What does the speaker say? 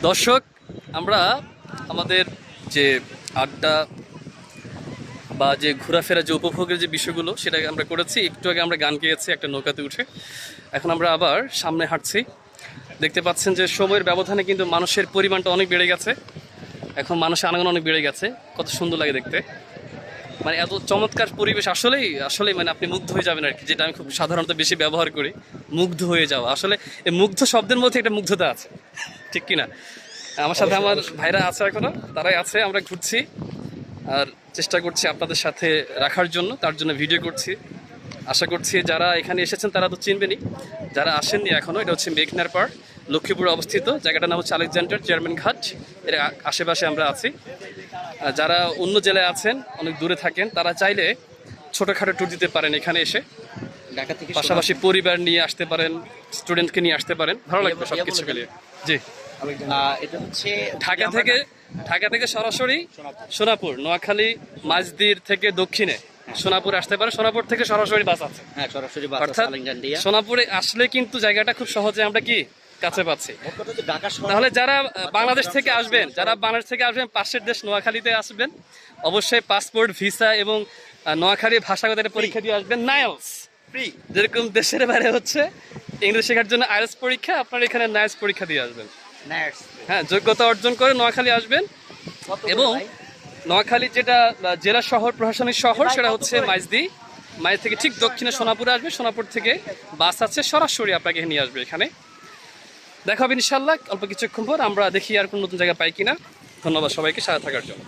দর্শক, আমরা আমাদের যে আড্ডা বা যে ঘোরাফেরা যে উপভোগের যে বিষয়গুলো সেটা আমরা করেছি। একটু আগে আমরা গান গেয়েছি একটা নৌকাতে উঠে। এখন আমরা আবার সামনে হাঁটছি। দেখতে পাচ্ছেন যে সময়ের ব্যবধানে কিন্তু মানুষের পরিমাণটা অনেক বেড়ে গেছে। এখন মানুষের আনাগোনা অনেক বেড়ে গেছে। কত সুন্দর লাগে দেখতে, মানে এত চমৎকার পরিবেশ। আসলেই আসলেই মানে আপনি মুগ্ধ হয়ে যাবেন আর কি, যেটা আমি খুব সাধারণত বেশি ব্যবহার করি, মুগ্ধ হয়ে যাওয়া। আসলে এই মুগ্ধ শব্দের মধ্যে একটা মুগ্ধতা আছে, ঠিক কিনা? আমার সাথে আমার ভাইরা আছে, এখনো তারাই আছে। আমরা ঘুরছি আর চেষ্টা করছি আপনাদের সাথে রাখার জন্য, তার জন্য ভিডিও করছি। আশা করছি যারা এখানে এসেছেন তারা তো চিনবেনই, যারা আসেননি এখনো। এটা হচ্ছে মেঘনার পাড়, লক্ষ্মীপুরে অবস্থিত। জায়গাটার নাম হচ্ছে আলেকজান্ডার চেয়ারম্যান ঘাট। এর আশেপাশে আমরা আছি। যারা অন্য জেলায় আছেন, অনেক দূরে থাকেন, তারা চাইলে ছোটোখাটো ট্যুর দিতে পারেন এখানে এসে। ঢাকা থেকে পাশাপাশি পরিবার নিয়ে আসতে পারেন, স্টুডেন্টকে নিয়ে আসতে পারেন, ভালো লাগবে সব কিছু মিলিয়ে। জি, এটা হচ্ছে ঢাকা থেকে সরাসরি সোনাপুর, নোয়াখালী, মাঝদির থেকে দক্ষিণে সোনাপুর আসতে পারে। সোনাপুর থেকে সরাসরি বাস আছে। হ্যাঁ, সরাসরি বাস অর্থাৎ সোনাপুরে আসলে কিন্তু জায়গাটা খুব সহজে আমরা কি কাছে পাচ্ছি। তাহলে যারা বাংলাদেশ থেকে আসবেন, পাশের দেশ নোয়াখালীতে আসবেন, অবশ্যই পাসপোর্ট, ভিসা এবং নোয়াখালী ভাষাগত পরীক্ষা দিয়ে আসবেন। নাইলস ফ্রি, যেরকম দেশের বাইরে হচ্ছে ইংরেজি শেখার জন্য আইএলটিএস পরীক্ষা, আপনার এখানে নাইলস পরীক্ষা দিয়ে আসবেন। হ্যাঁ, যোগ্যতা অর্জন করে নোয়াখালী আসবেন। এবং নোয়াখালী যেটা জেলা শহর, প্রশাসনিক শহর, সেটা হচ্ছে মাইজদি। মাইজ থেকে ঠিক দক্ষিণে সোনাপুরে আসবে। সোনাপুর থেকে বাস আছে, সরাসরি আপনাকে নিয়ে আসবে এখানে। দেখা হবে ইনশাল্লাহ অল্প কিছুক্ষণ পর। আমরা দেখি আর কোন নতুন জায়গা পাই কিনা। ধন্যবাদ সবাইকে সাথে থাকার জন্য।